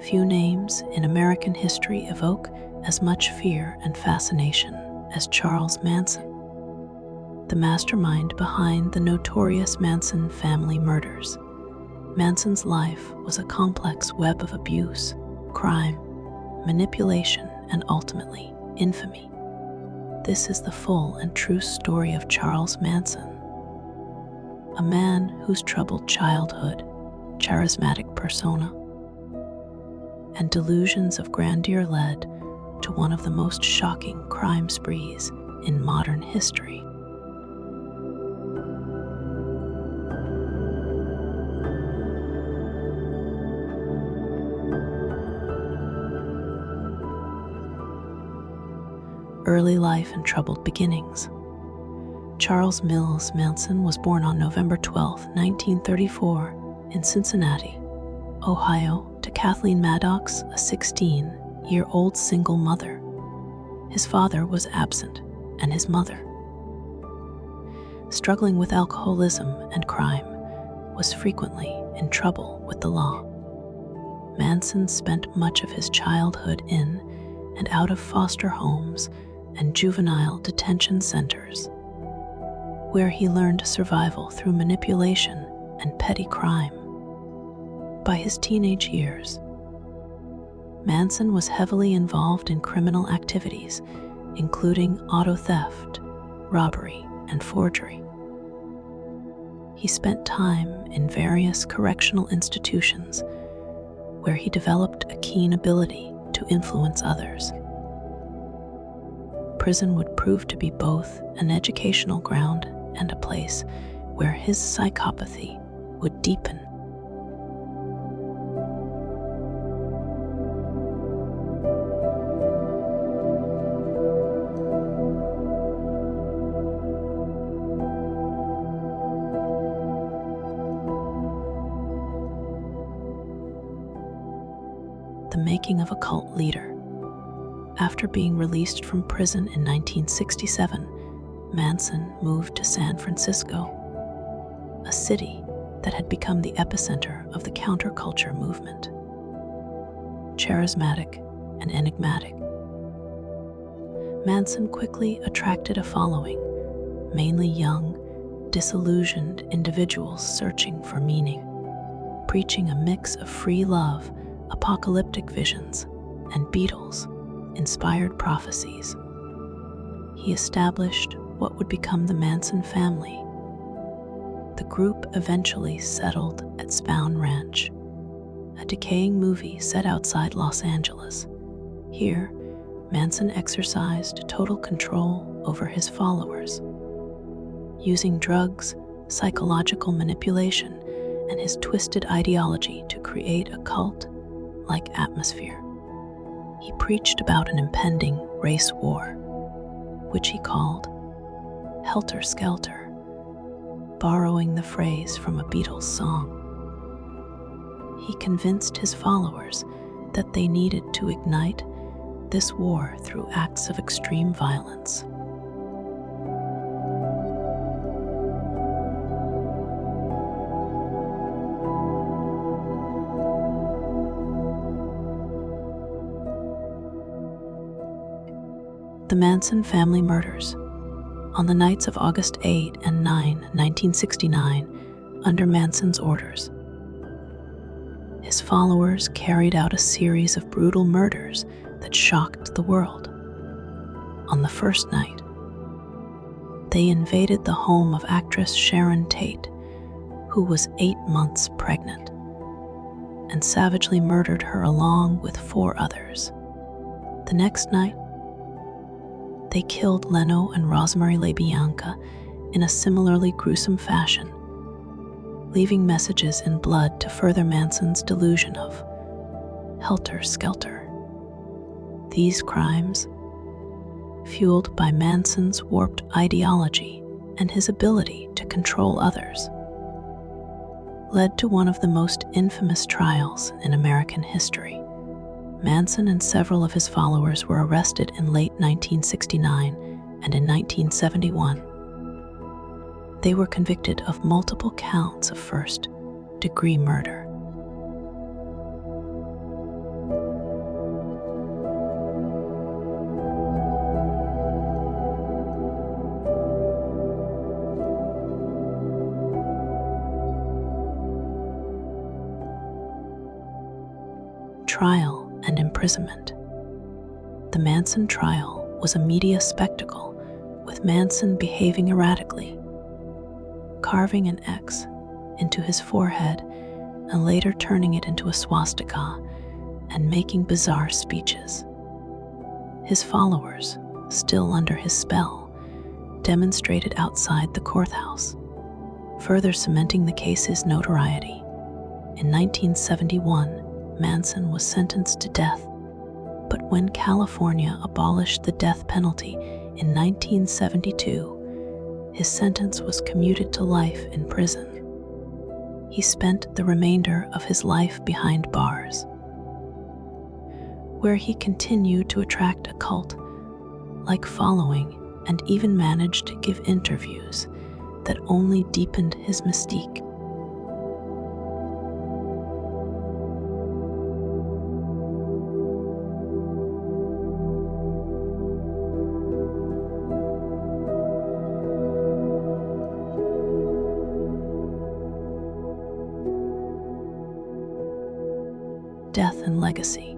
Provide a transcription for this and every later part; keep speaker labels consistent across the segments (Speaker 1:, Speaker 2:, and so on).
Speaker 1: Few names in American history evoke as much fear and fascination as Charles Manson, the mastermind behind the notorious Manson family murders. Manson's life was a complex web of abuse, crime, manipulation, and ultimately, infamy. This is the full and true story of Charles Manson, a man whose troubled childhood, charismatic persona, and delusions of grandeur led to one of the most shocking crime sprees in modern history. Early life and troubled beginnings. Charles Mills Manson was born on November 12, 1934, in Cincinnati, Ohio, to Kathleen Maddox, a 16-year-old single mother. His father was absent, and his mother, struggling with alcoholism and crime, was frequently in trouble with the law. Manson spent much of his childhood in and out of foster homes and juvenile detention centers, where he learned survival through manipulation and petty crime. By his teenage years, Manson was heavily involved in criminal activities, including auto theft, robbery, and forgery. He spent time in various correctional institutions where he developed a keen ability to influence others. Prison would prove to be both an educational ground and a place where his psychopathy would deepen. The making of a cult leader. After being released from prison in 1967, Manson moved to San Francisco, a city that had become the epicenter of the counterculture movement. Charismatic and enigmatic, Manson quickly attracted a following, mainly young, disillusioned individuals searching for meaning, preaching a mix of free love, apocalyptic visions, and Beatles-inspired prophecies. He established what would become the Manson family. The group eventually settled at Spahn Ranch, a decaying movie set outside Los Angeles. Here, Manson exercised total control over his followers, using drugs, psychological manipulation, and his twisted ideology to create a cult-like atmosphere. He preached about an impending race war, which he called Helter Skelter, borrowing the phrase from a Beatles song. He convinced his followers that they needed to ignite this war through acts of extreme violence. The Manson family murders. On the nights of August 8 and 9, 1969, under Manson's orders, his followers carried out a series of brutal murders that shocked the world. On the first night, they invaded the home of actress Sharon Tate, who was 8 months pregnant, and savagely murdered her along with 4 others. The next night, they killed Leno and Rosemary LaBianca in a similarly gruesome fashion, leaving messages in blood to further Manson's delusion of helter skelter. These crimes, fueled by Manson's warped ideology and his ability to control others, led to one of the most infamous trials in American history. Manson and several of his followers were arrested in late 1969 and in 1971. They were convicted of multiple counts of first-degree murder. trial and imprisonment. The Manson trial was a media spectacle, with Manson behaving erratically, carving an X into his forehead and later turning it into a swastika and making bizarre speeches. His followers, still under his spell, demonstrated outside the courthouse, further cementing the case's notoriety. In 1971, Manson was sentenced to death, but when California abolished the death penalty in 1972, his sentence was commuted to life in prison. He spent the remainder of his life behind bars, where he continued to attract a cult-like following and even managed to give interviews that only deepened his mystique. Death and legacy.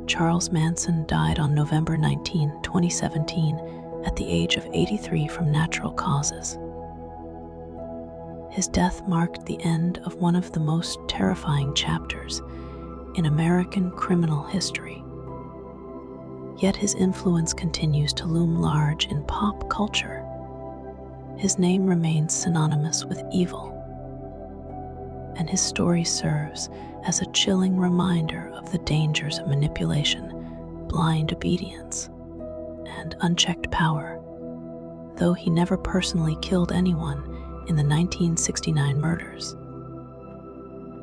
Speaker 1: Charles Manson died on November 19, 2017, at the age of 83 from natural causes. His death marked the end of one of the most terrifying chapters in American criminal history. Yet his influence continues to loom large in pop culture. His name remains synonymous with evil, and his story serves as a chilling reminder of the dangers of manipulation, blind obedience, and unchecked power. Though he never personally killed anyone in the 1969 murders,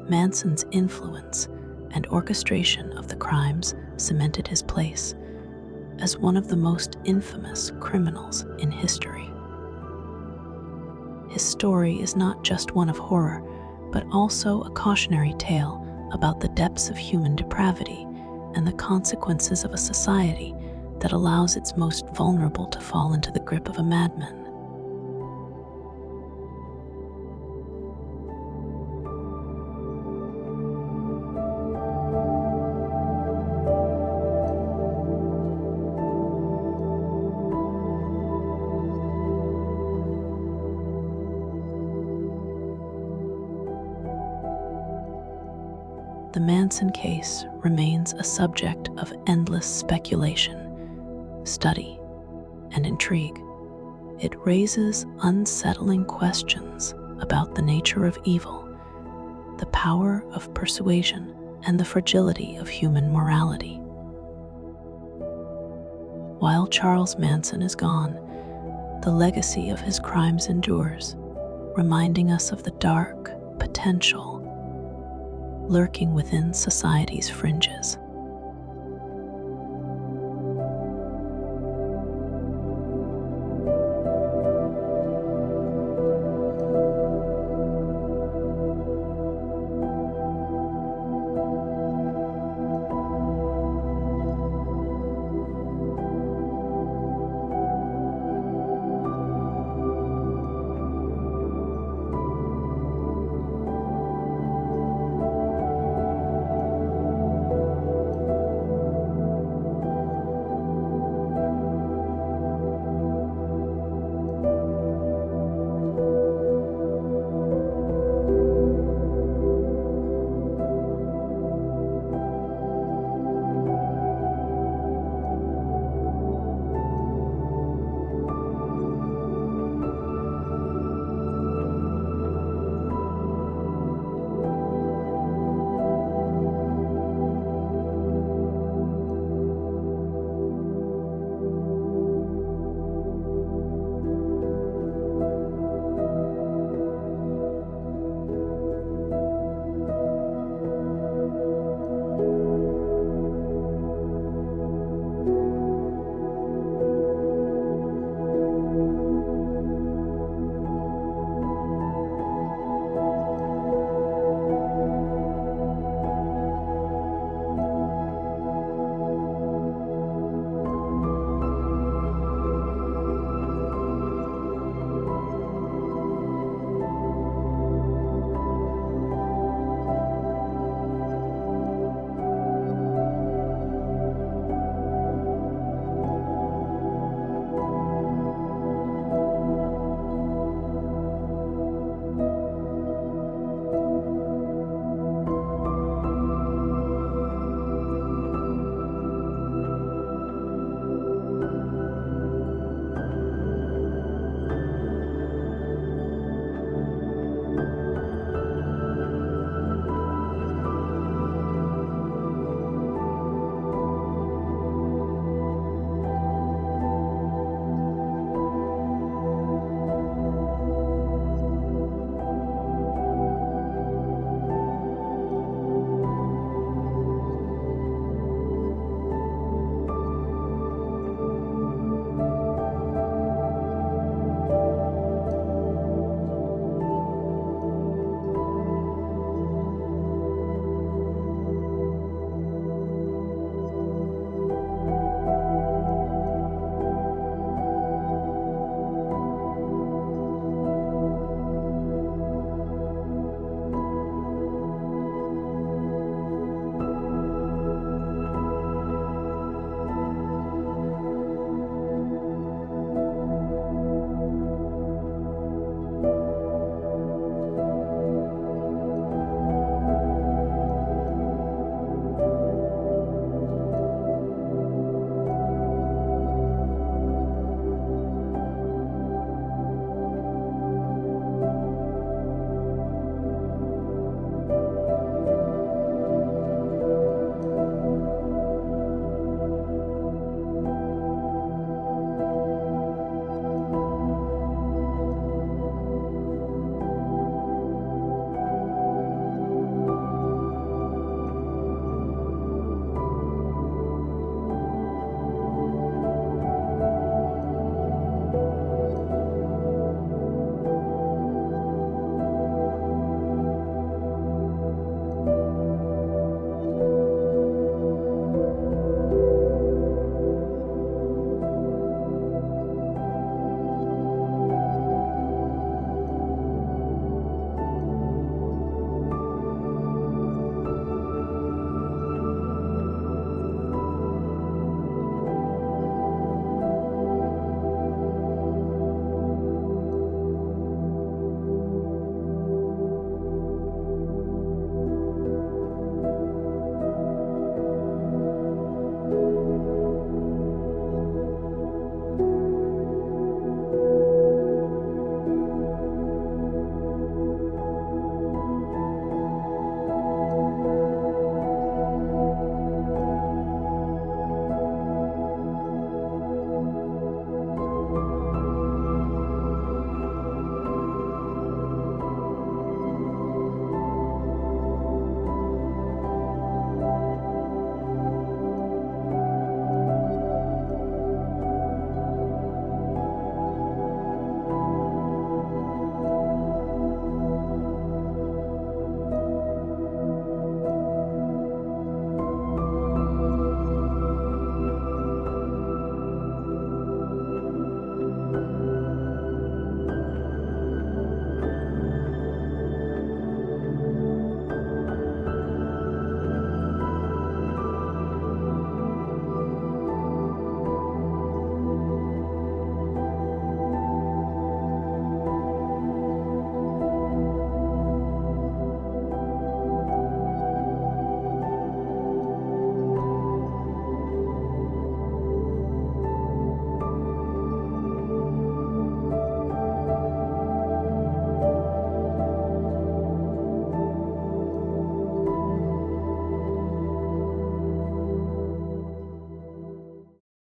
Speaker 1: Manson's influence and orchestration of the crimes cemented his place as one of the most infamous criminals in history. His story is not just one of horror, but also a cautionary tale about the depths of human depravity and the consequences of a society that allows its most vulnerable to fall into the grip of a madman. The Manson case remains a subject of endless speculation, study, and intrigue. It raises unsettling questions about the nature of evil, the power of persuasion, and the fragility of human morality. While Charles Manson is gone, the legacy of his crimes endures, reminding us of the dark potential lurking within society's fringes.